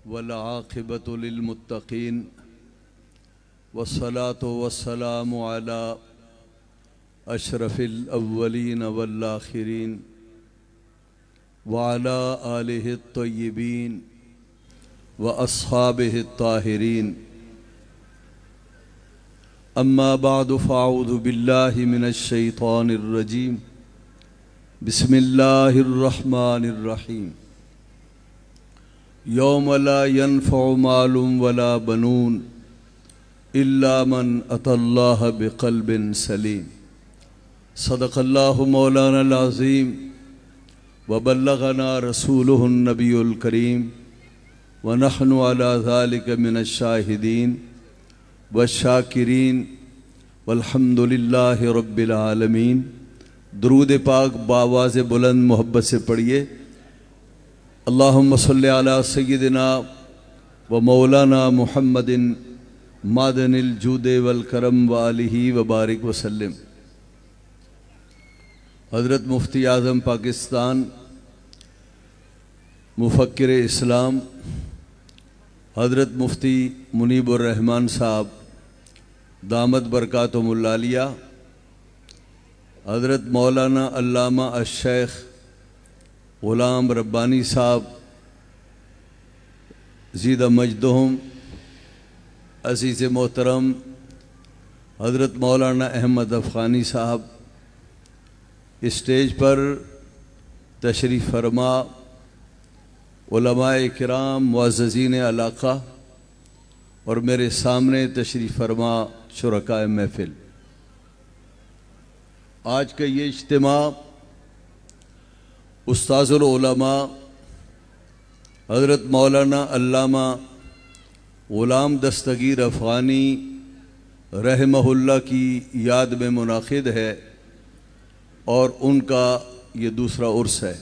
वल्आक़िबतु लिल्मुत्तक़ीन वस्सलातु वस्सलामु अला अशरफिल अव्वलीन वल आखिरीन व अला आलिहि त्तय्यिबीन व अस्हाबिहि त्ताहिरीन। अम्मा बादु फ़अऊज़ु बिल्लाहि मिनश शैतानिर रजीम। बिस्मिल्लाहिर रहमानिर रहीम। यौम ला यनफ़उ मालुम वला बनून इल्ला मन अतल्लाह बिक़ल्बिन सलीम। सदक़ल्लाहु मौलानल अज़ीम व बल्लग़ना रसूलुहुन नबियुल करीम व नहनु अला ज़ालिका मिनश शाहिदीन व शाकिरीन वल्हम्दुलिल्लाहि रब्बिल आलमीन। दुरूद पाक बावाज़ बुलंद मोहब्बत से पढ़िए। अल्लाहुम्मा सल्लि अला सय्यिदिना व मौलाना मुहम्मदिन मादनिल जूदे वल करम व आलिही व बारिक वसल्लम। हज़रत मुफ्ती आज़म पाकिस्तान मुफ़क्किर इस्लाम हज़रत मुफ्ती मुनीबुर रहमान साहब दामत बरकातुहुल आलिया, हज़रत मौलाना अल्लामा अश-शेख ग़ुलाम रब्बानी साहब ज़ीदा मजदहुम, अज़ीज़ मोहतरम हज़रत मौलाना अहमद अफ़ग़ानी साहब, स्टेज पर तशरीफ़ फरमा, उलमाए किराम मुअज़्ज़ज़ीन इलाक़ा और मेरे सामने तशरीफ़ फरमा शुरकाए महफ़िल। आज का ये इज्तिमा उस्ताज़ुल उलमा हज़रत मौलाना अल्लामा ग़ुलाम दस्तगीर अफ़ग़ानी रहमहुल्लाह की याद में मुनाक़िद है और उनका ये दूसरा उर्स है।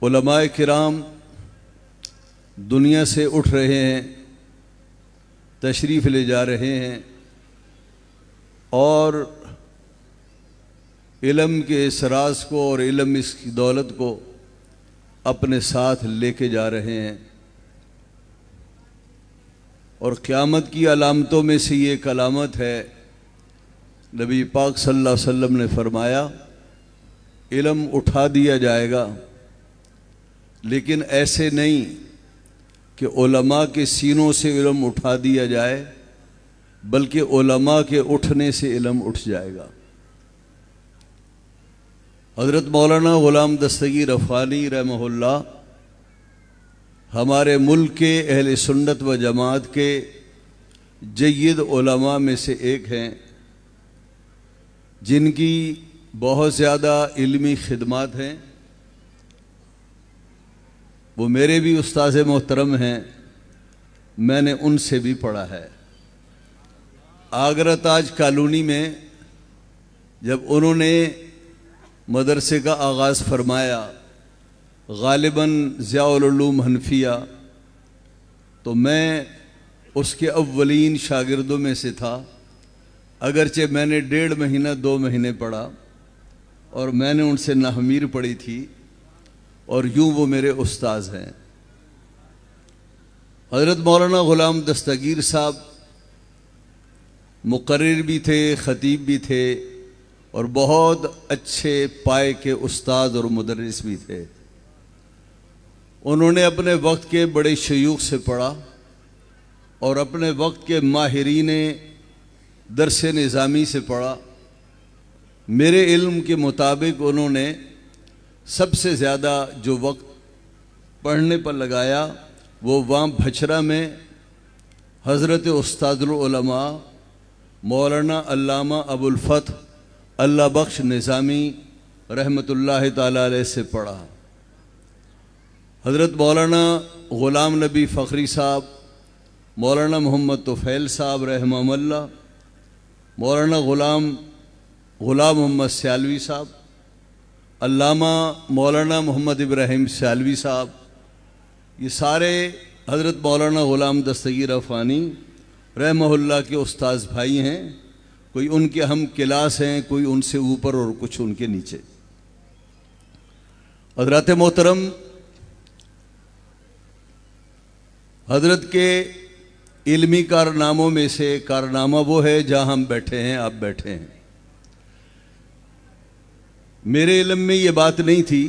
उलमाए किराम दुनिया से उठ रहे हैं, तशरीफ़ ले जा रहे हैं और इल्म के इस राज को और इल्म इसकी दौलत को अपने साथ लेके जा रहे हैं। और क़यामत की अलामतों में से ये एक अलामत है, नबी पाक सल्लल्लाहु अलैहि वसल्लम ने फरमाया इल्म उठा दिया जाएगा, लेकिन ऐसे नहीं कि उलमा के सीनों से इल्म उठा दिया जाए, बल्कि उलमा के उठने से इल्म उठ जाएगा। हज़रत मौलाना ग़ुलाम दस्तगीर अफ़ग़ानी रहमहुल्लाह हमारे मुल्क के अहले सुन्नत व जमात के जय्यद उलमा में से एक हैं, जिनकी बहुत ज़्यादा इल्मी खिदमत हैं। वो मेरे भी उस्ताज़ मोहतरम हैं, मैंने उनसे भी पढ़ा है। आगरा ताज कॉलोनी में जब उन्होंने मदरसे का आगाज़ फरमाया, गालिबन ज़ियाउल उलूम हनफिया, तो मैं उसके अव्वलीन शागिर्दों में से था। अगरचे मैंने 1.5 महीना 2 महीने पढ़ा और मैंने उनसे नाहमीर पढ़ी थी और यूँ वो मेरे उस्ताज़ हैं। हज़रत मौलाना ग़ुलाम दस्तगीर साहब मुक़र्रिर भी थे, ख़तीब भी थे और बहुत अच्छे पाए के उस्ताद और मुदर्रिस भी थे। उन्होंने अपने वक्त के बड़े शयूख से पढ़ा और अपने वक्त के माहिरीन दरस निज़ामी से पढ़ा। मेरे इल्म के मुताबिक उन्होंने सबसे ज़्यादा जो वक्त पढ़ने पर लगाया वो वहाँ भचरा में हज़रत उस्तादुल उलमा मौलाना अल्लामा अबुल फ़थ अल्लाह बख्श निज़ामी रहमतुल्लाहि ताला अलैह से पढ़ा। हज़रत मौलाना ग़ुलाम नबी फ़खरी साहब, मौलाना मोहम्मद तुफ़ैल साहब रहमहुल्लाह, मौलाना ग़ुलाम मोहम्मद सियालवी साहब, अल्लामा मौलाना मोहम्मद इब्राहिम सियालवी साहब, ये सारे हज़रत मौलाना ग़ुलाम दस्तगीर अफ़ग़ानी रहमहुल्लाह के उस्ताद भाई हैं। कोई उनके हम क्लास हैं, कोई उनसे ऊपर और कुछ उनके नीचे। हज़रात मोहतरम, हजरत के इल्मी कारनामों में से कारनामा वो है जहाँ हम बैठे हैं, आप बैठे हैं। मेरे इल्म में ये बात नहीं थी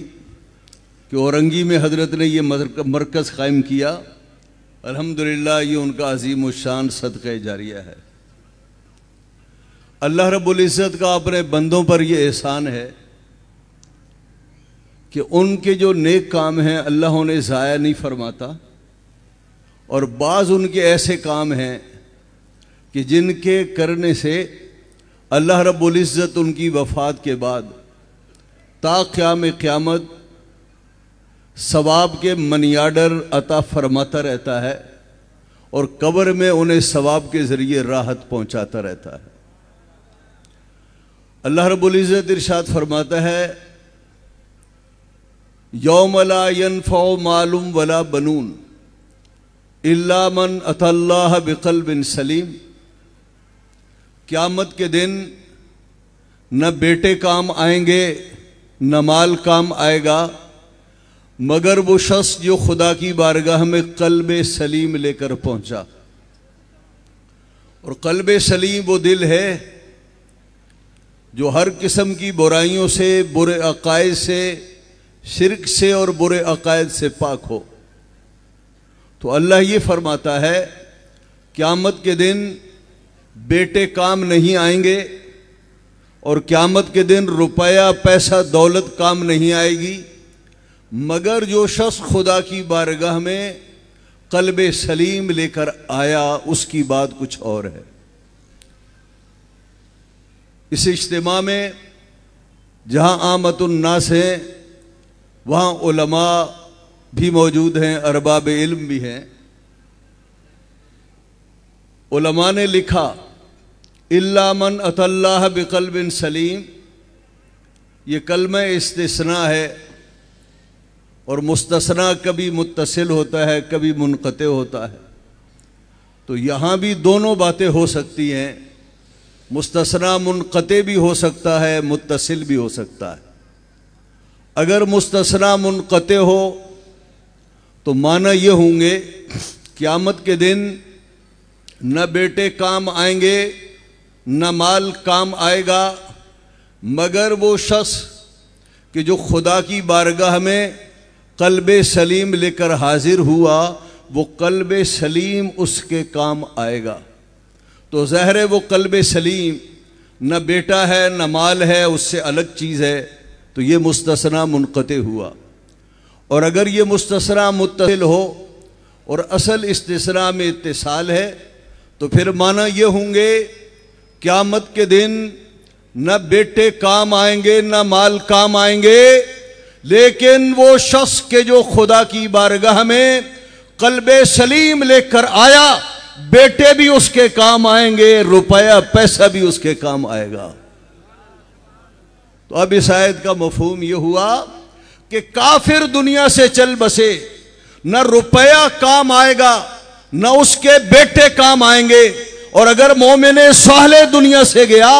कि औरंगी में हजरत ने ये मरकज़ कायम किया। अल्हम्दुलिल्लाह ये उनका अजीम उशान सदक़े जारिया है। अल्लाह रब्बुल इज़्ज़त का अपने बंदों पर यह एहसान है कि उनके जो नेक काम हैं अल्लाह उन्हें ज़ाया नहीं फरमाता, और बाज़ उनके ऐसे काम हैं कि जिनके करने से अल्लाह रब्बुल इज़्ज़त उनकी वफ़ात के बाद ता क़याम क़यामत सवाब के मनी आर्डर अता फरमाता रहता है, और कब्र में उन्हें सवाब के ज़रिए राहत पहुँचाता रहता है। अल्लाह रब्बुल इज़्ज़त इरशाद फरमाता है, यौम ला यनफ़उ मालुम वला बनून इल्ला मन अतल्लाह बिक़ल्बिन सलीम। क़यामत के दिन न बेटे काम आएंगे न माल काम आएगा, मगर वो शख्स जो खुदा की बारगाह में क़ल्ब सलीम लेकर पहुंचा। और क़ल्ब सलीम वो दिल है जो हर किस्म की बुराइयों से, बुरे अकायद से, शिरक से और बुरे अकायद से पाक हो। तो अल्लाह ये फरमाता है क़यामत के दिन बेटे काम नहीं आएंगे, और क़यामत के दिन रुपया पैसा दौलत काम नहीं आएगी, मगर जो शख्स खुदा की बारगाह में क़ल्ब सलीम लेकर आया उसकी बात कुछ और है। इस इज्तिमा में जहाँ आमतुन्नास हैं वहाँ उलमा भी मौजूद हैं, अरबाब इल्म भी हैं। उलमा ने लिखा इल्ला मन अतल्लाह बिक़ल्बिन सलीम, ये कलमा इस्तिस्ना है, और मुस्तस्ना कभी मुत्तसिल होता है कभी मुनक़ते होता है। तो यहाँ भी दोनों बातें हो सकती हैं, मुस्तस्ना मुनक़ते भी हो सकता है, मुत्तसिल भी हो सकता है। अगर मुस्तस्ना मुनक़ते हो तो माना ये होंगे क़यामत के दिन न बेटे काम आएंगे न माल काम आएगा, मगर वो शख्स कि जो खुदा की बारगाह में क़ल्ब सलीम लेकर हाजिर हुआ, वो क़ल्ब सलीम उसके काम आएगा। तो ज़ाहिर है वो क़ल्ब सलीम न बेटा है न माल है, उससे अलग चीज़ है, तो ये मुस्तस्ना मुनक़ते हुआ। और अगर ये मुस्तस्ना मुत्तसिल हो और असल इस्तिस्ना में इत्तिसाल है, तो फिर माना ये होंगे क़यामत के दिन न बेटे काम आएंगे न माल काम आएंगे, लेकिन वो शख्स के जो खुदा की बारगाह में क़ल्ब सलीम लेकर आया, बेटे भी उसके काम आएंगे, रुपया पैसा भी उसके काम आएगा। तो अब इस आयत का मफ़हूम यह हुआ कि काफिर दुनिया से चल बसे, न रुपया काम आएगा न उसके बेटे काम आएंगे, और अगर मोमिने साले दुनिया से गया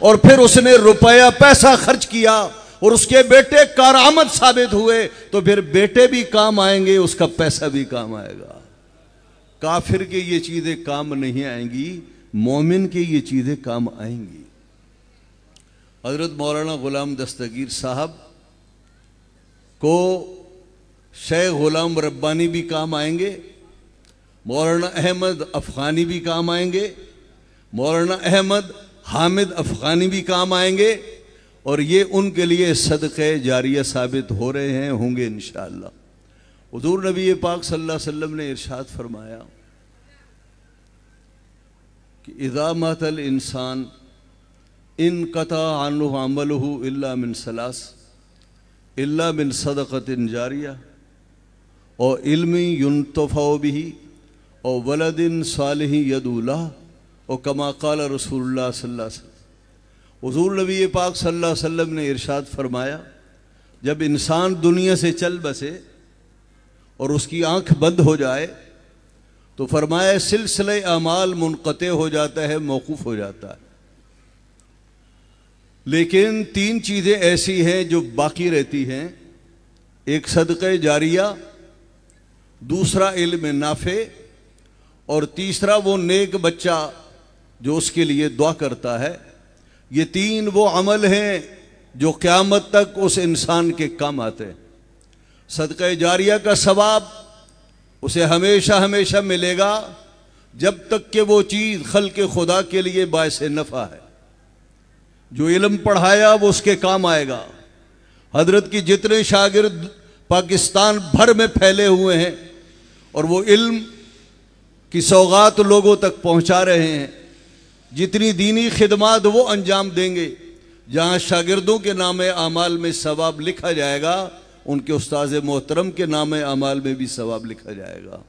और फिर उसने रुपया पैसा खर्च किया और उसके बेटे कारआमद साबित हुए, तो फिर बेटे भी काम आएंगे, उसका पैसा भी काम आएगा। काफिर के ये चीज़ें काम नहीं आएंगी, मोमिन के ये चीज़ें काम आएंगी। हज़रत मौलाना ग़ुलाम दस्तगीर साहब को शेख ग़ुलाम रब्बानी भी काम आएंगे, मौलाना अहमद अफ़ग़ानी भी काम आएंगे, मौलाना अहमद हामिद अफ़ग़ानी भी काम आएंगे, और ये उनके लिए सदक़े जारिया साबित हो रहे हैं, होंगे इंशाअल्लाह। हुज़ूर नबी पाक सल्लल्लाहु अलैहि वसल्लम ने इरशाद फरमाया कि इज़ा मतल इंसान इन कता अन्हु अमलुहु इल्ला मिन सलास इल्ला मिन सदक़तिन जारिया और इल्मी युन्तफ़उ बिही और वलदिन सालिही यदूला और कमा क़ाल रसूलुल्लाह सल्लल्लाहु अलैहि वसल्लम। हुज़ूर नबी पाक सल्लल्लाहु अलैहि वसल्लम ने इरशाद फरमाया, जब इंसान दुनिया से चल बसे और उसकी आँख बंद हो जाए, तो फरमाया सिलसिले अमाल मुनक़ते हो जाता है, मौकूफ़ हो जाता है। लेकिन तीन चीज़ें ऐसी हैं जो बाकी रहती हैं, एक सदक़े जारिया, दूसरा इल्म नाफ़े और तीसरा वो नेक बच्चा जो उसके लिए दुआ करता है। ये तीन वो अमल हैं जो क़यामत तक उस इंसान के काम आते हैं। सदक़ा जारिया का सवाब उसे हमेशा हमेशा मिलेगा जब तक कि वो चीज़ खल्क़ खुदा के लिए बायसे नफ़ा है। जो इल्म पढ़ाया वो उसके काम आएगा। हजरत की जितने शागिर्द पाकिस्तान भर में फैले हुए हैं और वो इल्म की सौगात लोगों तक पहुंचा रहे हैं, जितनी दीनी खिदमात वो अंजाम देंगे, जहाँ शागिर्दों के नामे आमाल में सवाब लिखा जाएगा, उनके उस्ताद मोहतरम के नामे आमाल में भी सवाब लिखा जाएगा।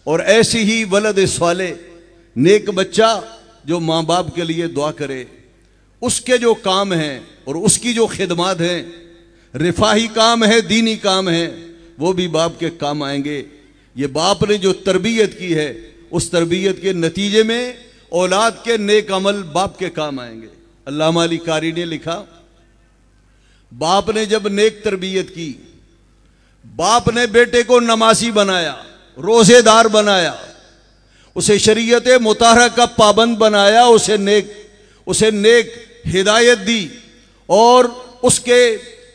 और ऐसी ही वलद स्वाले, नेक बच्चा जो माँ बाप के लिए दुआ करे, उसके जो काम हैं और उसकी जो खिदमात हैं, रिफाही काम है, दीनी काम है, वो भी बाप के काम आएंगे। ये बाप ने जो तरबियत की है, उस तरबियत के नतीजे में औलाद के नेक अमल बाप के काम आएंगे। अल्लामा अली कारी ने लिखा, बाप ने जब नेक तरबियत की, बाप ने बेटे को नमाजी बनाया, रोजेदार बनाया, उसे शरीयत मुताहरा का पाबंद बनाया, उसे नेक हिदायत दी और उसके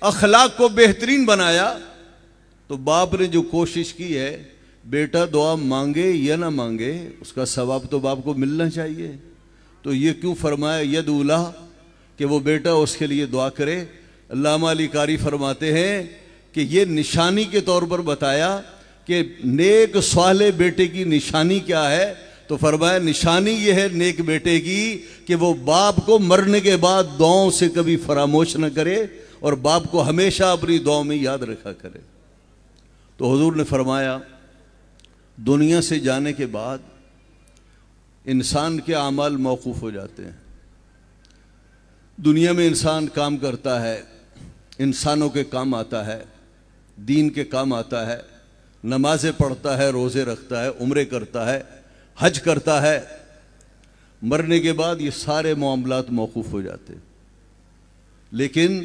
अखलाक को बेहतरीन बनाया, तो बाप ने जो कोशिश की है, बेटा दुआ मांगे या ना मांगे, उसका सवाब तो बाप को मिलना चाहिए। तो ये क्यों फरमाया यद उला कि वो बेटा उसके लिए दुआ करे। अल्लामा अली कारी फरमाते हैं कि ये निशानी के तौर पर बताया कि नेक स्वाले बेटे की निशानी क्या है। तो फरमाया निशानी ये है नेक बेटे की कि वो बाप को मरने के बाद दुआओं से कभी फरामोश न करे और बाप को हमेशा अपनी दुआओं में याद रखा करे। तो हुजूर ने फरमाया, दुनिया से जाने के बाद इंसान के आमाल मौकूफ़ हो जाते हैं। दुनिया में इंसान काम करता है, इंसानों के काम आता है, दीन के काम आता है, नमाज़ें पढ़ता है, रोज़े रखता है, उम्रे करता है, हज करता है। मरने के बाद ये सारे मामलात मौकूफ़ हो जाते हैं। लेकिन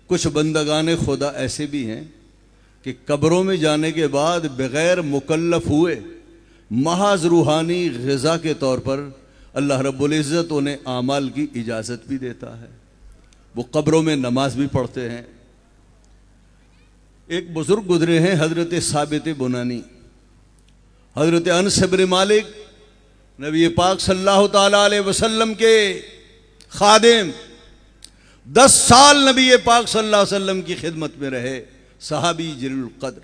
कुछ बंदगाने खुदा ऐसे भी हैं कि कब्रों में जाने के बाद बग़ैर मुकल्लफ हुए महज रूहानी ग़िज़ा के तौर पर अल्लाह रब्बुल इज़्ज़त उन्हें आमाल की इजाज़त भी देता है। वो कब्रों में नमाज भी पढ़ते हैं। एक बुज़ुर्ग गुजरे हैं, हज़रत साबित बुनानी। हज़रत अनस इब्न मालिक नबी पाक सल्लल्लाहु ताला अलैहि वसल्लम के खादिम, 10 साल नबी पाक सल्लल्लाहु अलैहि वसल्लम की खिदमत में रहे, सहाबी जलील क़द्र।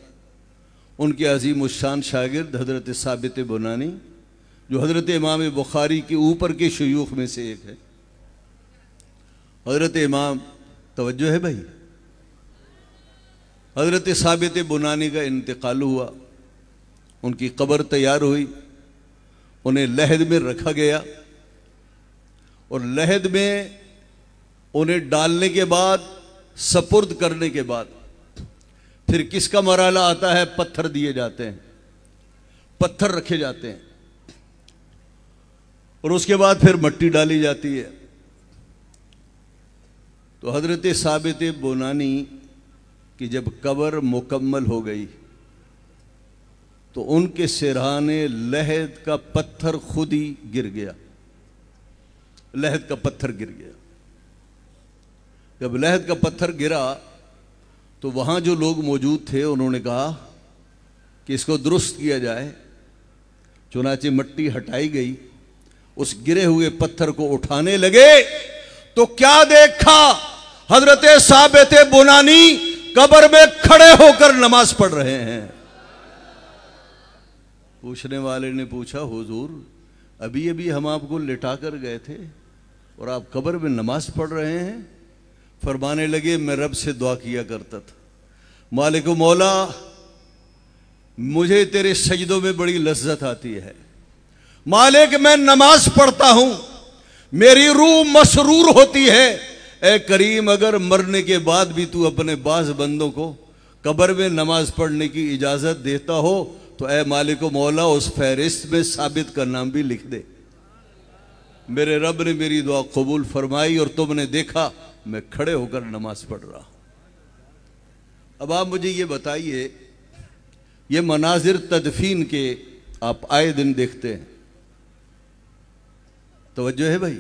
उनके अजीम उश्शान शागिर्द हज़रत साबित बुनानी, जो हज़रत इमाम बुखारी के ऊपर के शयूख में से एक है। हज़रत इमाम, तवज्जो है भाई, हज़रत साबित बुनानी का इंतकाल हुआ, उनकी कब्र तैयार हुई, उन्हें लहद में रखा गया और लहद में उन्हें डालने के बाद, सपुर्द करने के बाद फिर किसका मराला आता है? पत्थर दिए जाते हैं, पत्थर रखे जाते हैं और उसके बाद फिर मिट्टी डाली जाती है। तो हज़रत साबित बुनानी की जब कब्र मुकम्मल हो गई तो उनके सिरहाने लहद का पत्थर खुद ही गिर गया। लहद का पत्थर गिर गया। जब लहद का पत्थर गिरा तो वहाँ जो लोग मौजूद थे उन्होंने कहा कि इसको दुरुस्त किया जाए। चुनाचे मिट्टी हटाई गई, उस गिरे हुए पत्थर को उठाने लगे तो क्या देखा? हजरत साबित बुनानी कब्र में खड़े होकर नमाज पढ़ रहे हैं। पूछने वाले ने पूछा, हुजूर अभी अभी हम आपको लिटा कर गए थे और आप कब्र में नमाज पढ़ रहे हैं। फरमाने लगे, मैं रब से दुआ किया करता था, मालिक मौला मुझे तेरे सजदों में बड़ी लज्जत आती है। मालिक मैं नमाज पढ़ता हूं, मेरी रूह मसरूर होती है। ए करीम, अगर मरने के बाद भी तू अपने बाज बंदों को कब्र में नमाज पढ़ने की इजाजत देता हो तो ए मालिक मौला उस फहरिस्त में साबित का नाम भी लिख दे। मेरे रब ने मेरी दुआ कबूल फरमाई और तुमने देखा मैं खड़े होकर नमाज पढ़ रहा। अब आप मुझे ये बताइए, ये मनाजिर तदफीन के आप आए दिन देखते हैं। तवज्जो है भाई?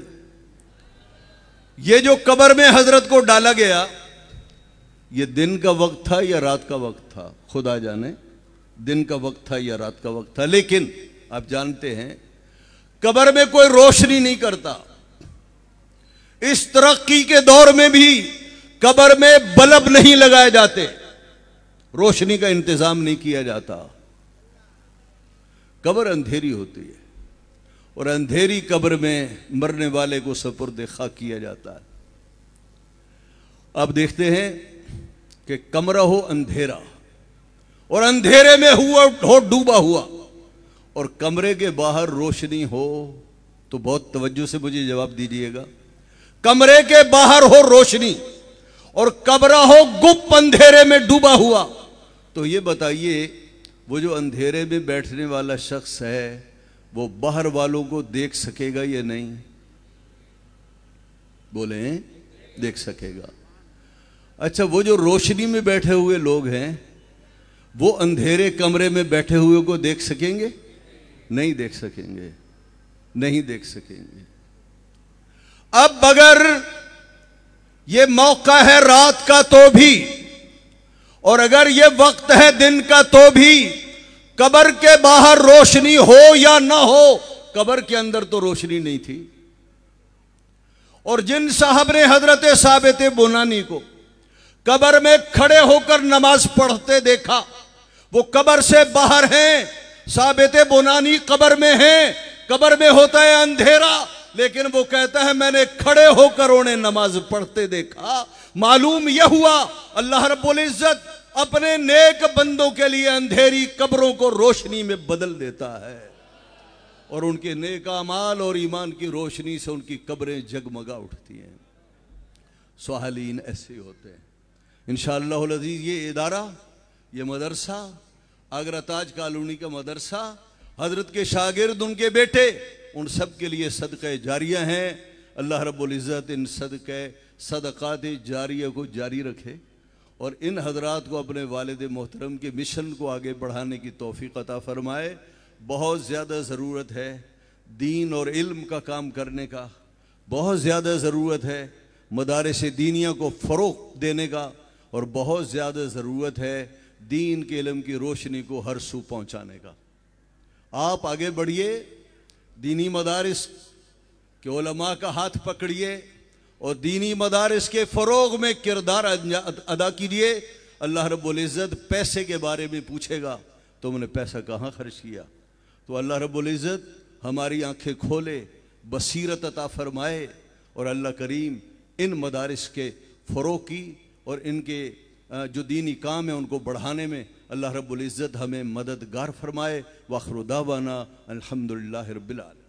ये जो कब्र में हजरत को डाला गया, ये दिन का वक्त था या रात का वक्त था? खुदा जाने दिन का वक्त था या रात का वक्त था। लेकिन आप जानते हैं कब्र में कोई रोशनी नहीं करता। इस तरक्की के दौर में भी कब्र में बल्ब नहीं लगाए जाते, रोशनी का इंतजाम नहीं किया जाता। कब्र अंधेरी होती है और अंधेरी कब्र में मरने वाले को सुपुर्द खाक किया जाता है। अब देखते हैं कि कमरा हो अंधेरा और अंधेरे में हो डूबा हुआ, और कमरे के बाहर रोशनी हो, तो बहुत तवज्जो से मुझे जवाब दीजिएगा। कमरे के बाहर हो रोशनी और कमरा हो गुप्त अंधेरे में डूबा हुआ, तो ये बताइए वो जो अंधेरे में बैठने वाला शख्स है वो बाहर वालों को देख सकेगा या नहीं? बोले देख सकेगा। अच्छा, वो जो रोशनी में बैठे हुए लोग हैं वो अंधेरे कमरे में बैठे हुए को देख सकेंगे? नहीं देख सकेंगे, नहीं देख सकेंगे। अब अगर ये मौका है रात का तो भी, और अगर ये वक्त है दिन का तो भी, कब्र के बाहर रोशनी हो या ना हो, कब्र के अंदर तो रोशनी नहीं थी। और जिन साहब ने हजरत साबित बुनानी को कब्र में खड़े होकर नमाज पढ़ते देखा, वो कब्र से बाहर हैं। साबित बुनानी कब्र में हैं, कब्र में होता है अंधेरा, लेकिन वो कहता है मैंने खड़े होकर उन्हें नमाज पढ़ते देखा। मालूम यह हुआ अल्लाह रब्बुल इज्जत अपने नेक बंदों के लिए अंधेरी कब्रों को रोशनी में बदल देता है, और उनके नेक अमाल और ईमान की रोशनी से उनकी कब्रें जगमगा उठती हैं। स्वाहालीन ऐसे होते हैं। इंशाअल्लाह अज़ीज़ ये इदारा, ये मदरसा, आगरा ताज कॉलोनी का मदरसा, हजरत के शागिर्द, उनके बेटे, उन सब के लिए सदक़े जारिया हैं। अल्लाह रब्बुल इज़्ज़त इन सदक़ात जारिया को जारी रखे और इन हजरात को अपने वालिद मोहतरम के मिशन को आगे बढ़ाने की तौफ़ीक़ अता फ़रमाए। बहुत ज़्यादा ज़रूरत है दीन और इल्म का काम करने का, बहुत ज़्यादा ज़रूरत है मदारिस दीनिया को फ़रोग़ देने का, और बहुत ज़्यादा ज़रूरत है दीन के इल्म की रोशनी को हर सू पहुँचाने का। आप आगे बढ़िए, दीनी मदारिस के उलमा का हाथ पकड़िए और दीनी मदारिस के फ़रोग़ में किरदार अदा कीजिए। अल्लाह रब्बुल इज़्ज़त पैसे के बारे में पूछेगा, तुमने पैसा कहाँ खर्च किया? तो अल्लाह रब्बुल इज़्ज़त हमारी आंखें खोले, बसीरत अता फ़रमाए, और अल्लाह करीम इन मदारिस के फ़रोग़ की और इनके जो दीनी काम है उनको बढ़ाने में अल्लाह रब्बुल इज़्ज़त हमें मददगार फ़रमाए। वाखिर दावाना अल्हम्दुलिल्लाहि रब्बिल आलमीन।